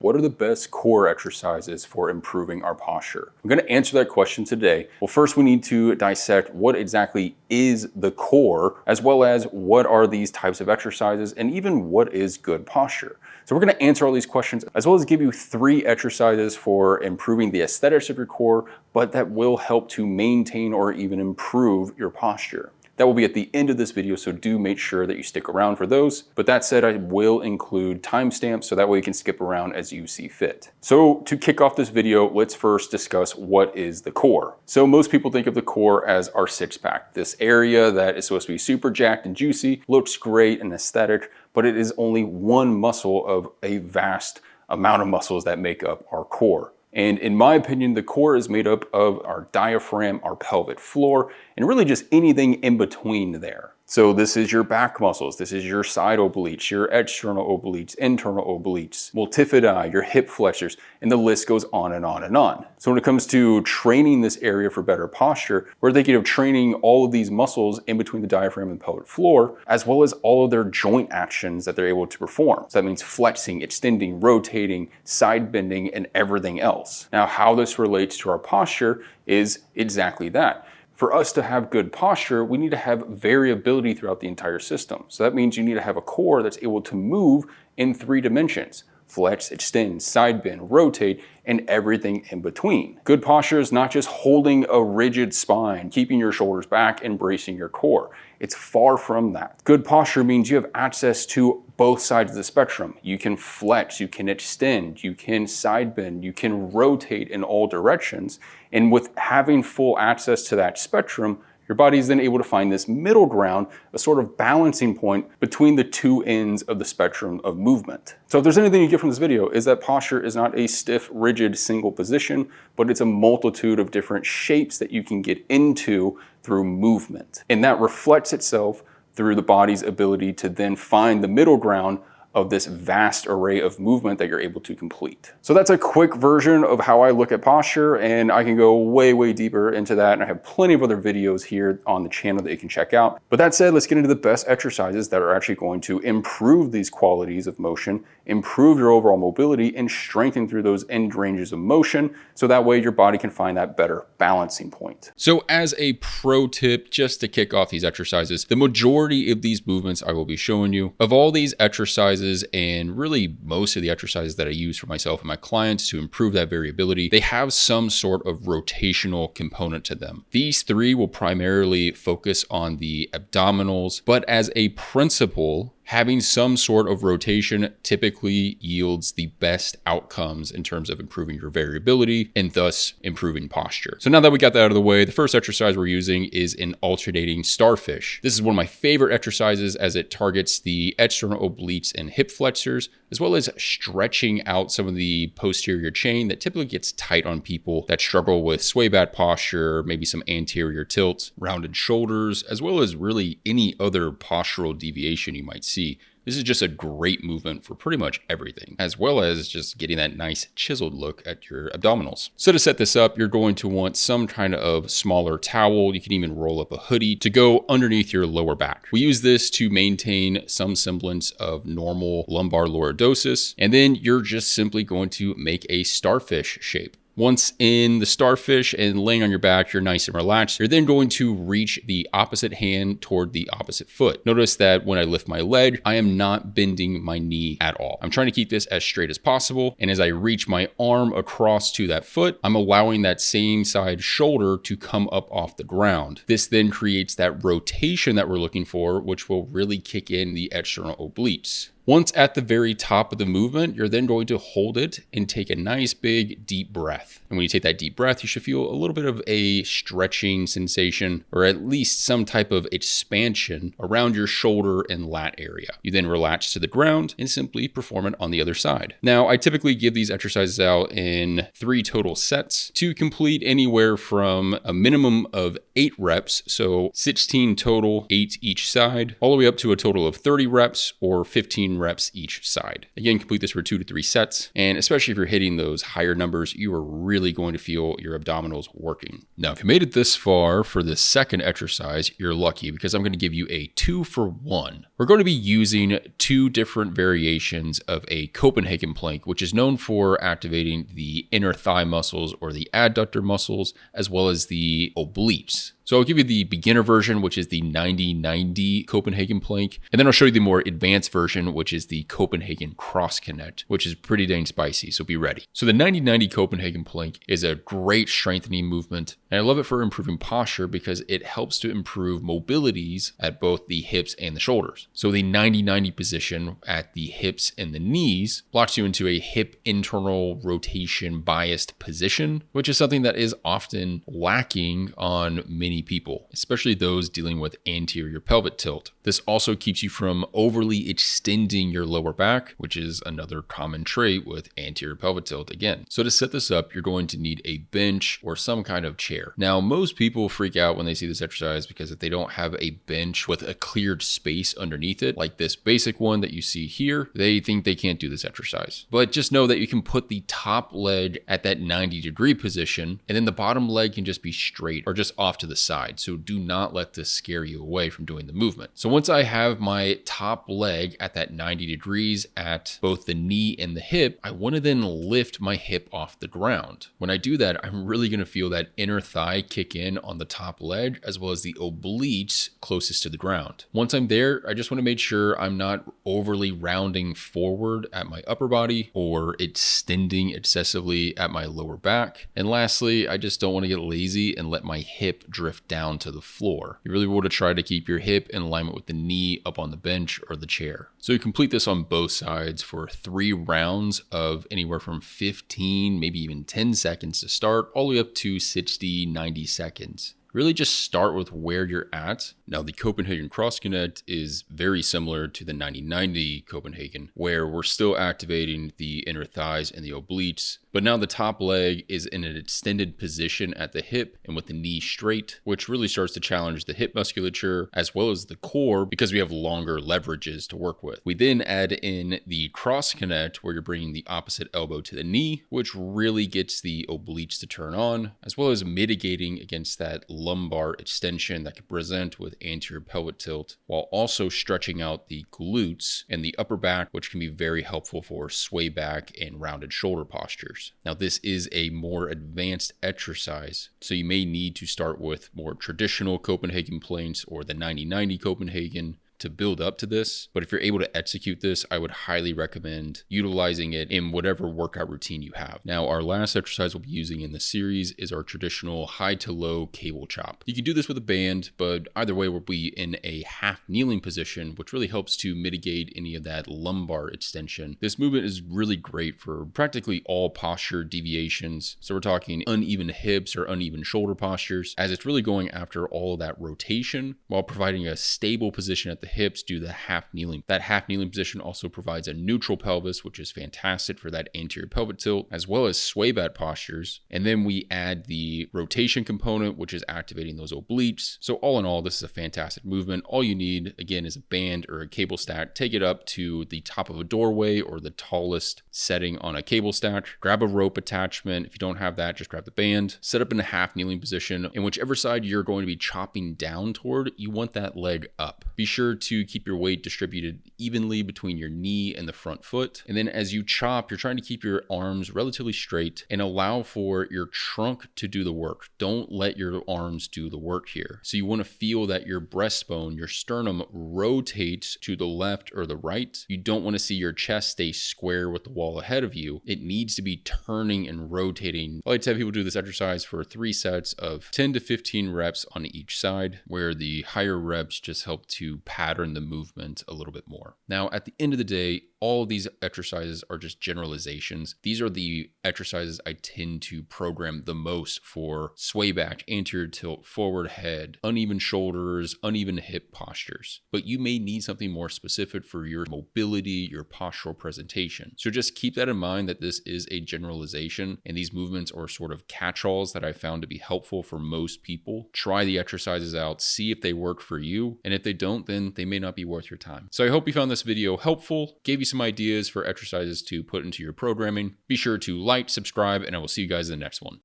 What are the best core exercises for improving our posture? I'm going to answer that question today. Well, first we need to dissect what exactly is the core, as well as what are these types of exercises, and even what is good posture. So we're going to answer all these questions, as well as give you 3 exercises for improving the aesthetics of your core, but that will help to maintain or even improve your posture. That will be at the end of this video, so do make sure that you stick around for those. But that said, I will include timestamps so that way you can skip around as you see fit. So to kick off this video, let's first discuss what is the core. So most people think of the core as our six-pack, this area that is supposed to be super jacked and juicy, looks great and aesthetic, but it is only one muscle of a vast amount of muscles that make up our core. And in my opinion, the core is made up of our diaphragm, our pelvic floor, and really just anything in between there. So this is your back muscles, this is your side obliques, your external obliques, internal obliques, multifidi, your hip flexors, and the list goes on and on and on. So when it comes to training this area for better posture, we're thinking of training all of these muscles in between the diaphragm and pelvic floor, as well as all of their joint actions that they're able to perform. So that means flexing, extending, rotating, side bending, and everything else. Now, how this relates to our posture is exactly that. For us to have good posture, we need to have variability throughout the entire system. So that means you need to have a core that's able to move in 3 dimensions. Flex, extend, side bend, rotate, and everything in between. Good posture is not just holding a rigid spine, keeping your shoulders back, and bracing your core. It's far from that. Good posture means you have access to both sides of the spectrum. You can flex, you can extend, you can side bend, you can rotate in all directions. And with having full access to that spectrum, your body is then able to find this middle ground, a sort of balancing point between the 2 ends of the spectrum of movement. So if there's anything you get from this video, is that posture is not a stiff, rigid, single position, but it's a multitude of different shapes that you can get into through movement. And that reflects itself through the body's ability to then find the middle ground of this vast array of movement that you're able to complete. So that's a quick version of how I look at posture, and I can go way, way deeper into that, and I have plenty of other videos here on the channel that you can check out. But that said, let's get into the best exercises that are actually going to improve these qualities of motion, improve your overall mobility, and strengthen through those end ranges of motion, so that way your body can find that better balancing point. So as a pro tip, just to kick off these exercises, the majority of these movements I will be showing you, of all these exercises, and really most of the exercises that I use for myself and my clients to improve that variability, they have some sort of rotational component to them. These 3 will primarily focus on the abdominals, but as a principle, having some sort of rotation typically yields the best outcomes in terms of improving your variability and thus improving posture. So now that we got that out of the way, the first exercise we're using is an alternating starfish. This is one of my favorite exercises as it targets the external obliques and hip flexors, as well as stretching out some of the posterior chain that typically gets tight on people that struggle with sway back posture, maybe some anterior tilt, rounded shoulders, as well as really any other postural deviation you might see. This is just a great movement for pretty much everything, as well as just getting that nice chiseled look at your abdominals. So to set this up, you're going to want some kind of smaller towel. You can even roll up a hoodie to go underneath your lower back. We use this to maintain some semblance of normal lumbar lordosis, and then you're just simply going to make a starfish shape. Once in the starfish and laying on your back, you're nice and relaxed. You're then going to reach the opposite hand toward the opposite foot. Notice that when I lift my leg, I am not bending my knee at all. I'm trying to keep this as straight as possible. And as I reach my arm across to that foot, I'm allowing that same side shoulder to come up off the ground. This then creates that rotation that we're looking for, which will really kick in the external obliques. Once at the very top of the movement, you're then going to hold it and take a nice big deep breath. And when you take that deep breath, you should feel a little bit of a stretching sensation, or at least some type of expansion around your shoulder and lat area. You then relax to the ground and simply perform it on the other side. Now, I typically give these exercises out in 3 total sets to complete anywhere from a minimum of 8 reps, so 16 total, 8 each side, all the way up to a total of 30 reps or 15 reps each side. Again, complete this for 2 to 3 sets. And especially if you're hitting those higher numbers, you are really going to feel your abdominals working. Now, if you made it this far for the second exercise, you're lucky because I'm going to give you a 2-for-1. We're going to be using 2 different variations of a Copenhagen plank, which is known for activating the inner thigh muscles or the adductor muscles, as well as the obliques. So I'll give you the beginner version, which is the 90-90 Copenhagen plank. And then I'll show you the more advanced version, which is the Copenhagen cross connect, which is pretty dang spicy. So be ready. So the 90-90 Copenhagen plank is a great strengthening movement. And I love it for improving posture because it helps to improve mobilities at both the hips and the shoulders. So the 90-90 position at the hips and the knees blocks you into a hip internal rotation biased position, which is something that is often lacking on many people, especially those dealing with anterior pelvic tilt. This also keeps you from overly extending your lower back, which is another common trait with anterior pelvic tilt again. So to set this up, you're going to need a bench or some kind of chair. Now, most people freak out when they see this exercise because if they don't have a bench with a cleared space underneath it, like this basic one that you see here, they think they can't do this exercise. But just know that you can put the top leg at that 90-degree position, and then the bottom leg can just be straight or just off to the side. So do not let this scare you away from doing the movement. So once I have my top leg at that 90 degrees at both the knee and the hip, I want to then lift my hip off the ground. When I do that, I'm really going to feel that inner thigh kick in on the top leg as well as the obliques closest to the ground. Once I'm there, I just want to make sure I'm not overly rounding forward at my upper body or extending excessively at my lower back. And lastly, I just don't want to get lazy and let my hip drift down to the floor. You really want to try to keep your hip in alignment with the knee up on the bench or the chair. So you complete this on both sides for 3 rounds of anywhere from 15, maybe even 10 seconds to start, all the way up to 60, 90 seconds. Really just start with where you're at. Now, the Copenhagen cross connect is very similar to the 90-90 Copenhagen, where we're still activating the inner thighs and the obliques, but now the top leg is in an extended position at the hip and with the knee straight, which really starts to challenge the hip musculature as well as the core because we have longer leverages to work with. We then add in the cross connect where you're bringing the opposite elbow to the knee, which really gets the obliques to turn on, as well as mitigating against that lumbar extension that can present with anterior pelvic tilt, while also stretching out the glutes and the upper back, which can be very helpful for sway back and rounded shoulder postures. Now, this is a more advanced exercise, so you may need to start with more traditional Copenhagen planks or the 90-90 Copenhagen to build up to this. But if you're able to execute this, I would highly recommend utilizing it in whatever workout routine you have. Now, our last exercise we'll be using in this series is our traditional high to low cable chop. You can do this with a band, but either way, we'll be in a half kneeling position, which really helps to mitigate any of that lumbar extension. This movement is really great for practically all posture deviations. So we're talking uneven hips or uneven shoulder postures, as it's really going after all of that rotation while providing a stable position at the hips due to the half kneeling. That half kneeling position also provides a neutral pelvis, which is fantastic for that anterior pelvic tilt, as well as sway back postures. And then we add the rotation component, which is activating those obliques. So all in all, this is a fantastic movement. All you need, again, is a band or a cable stack. Take it up to the top of a doorway or the tallest setting on a cable stack. Grab a rope attachment. If you don't have that, just grab the band. Set up in a half kneeling position. And whichever side you're going to be chopping down toward, you want that leg up. Be sure to keep your weight distributed evenly between your knee and the front foot. And then as you chop, you're trying to keep your arms relatively straight and allow for your trunk to do the work. Don't let your arms do the work here. So you want to feel that your breastbone, your sternum rotates to the left or the right. You don't want to see your chest stay square with the wall ahead of you. It needs to be turning and rotating. I like to have people do this exercise for 3 sets of 10 to 15 reps on each side, where the higher reps just help to pattern the movement a little bit more. Now, at the end of the day, all of these exercises are just generalizations. These are the exercises I tend to program the most for sway back, anterior tilt, forward head, uneven shoulders, uneven hip postures. But you may need something more specific for your mobility, your postural presentation. So just keep that in mind, that this is a generalization and these movements are sort of catch-alls that I found to be helpful for most people. Try the exercises out, see if they work for you. And if they don't, then they may not be worth your time. So I hope you found this video helpful, gave you some ideas for exercises to put into your programming. Be sure to like, subscribe, and I will see you guys in the next one.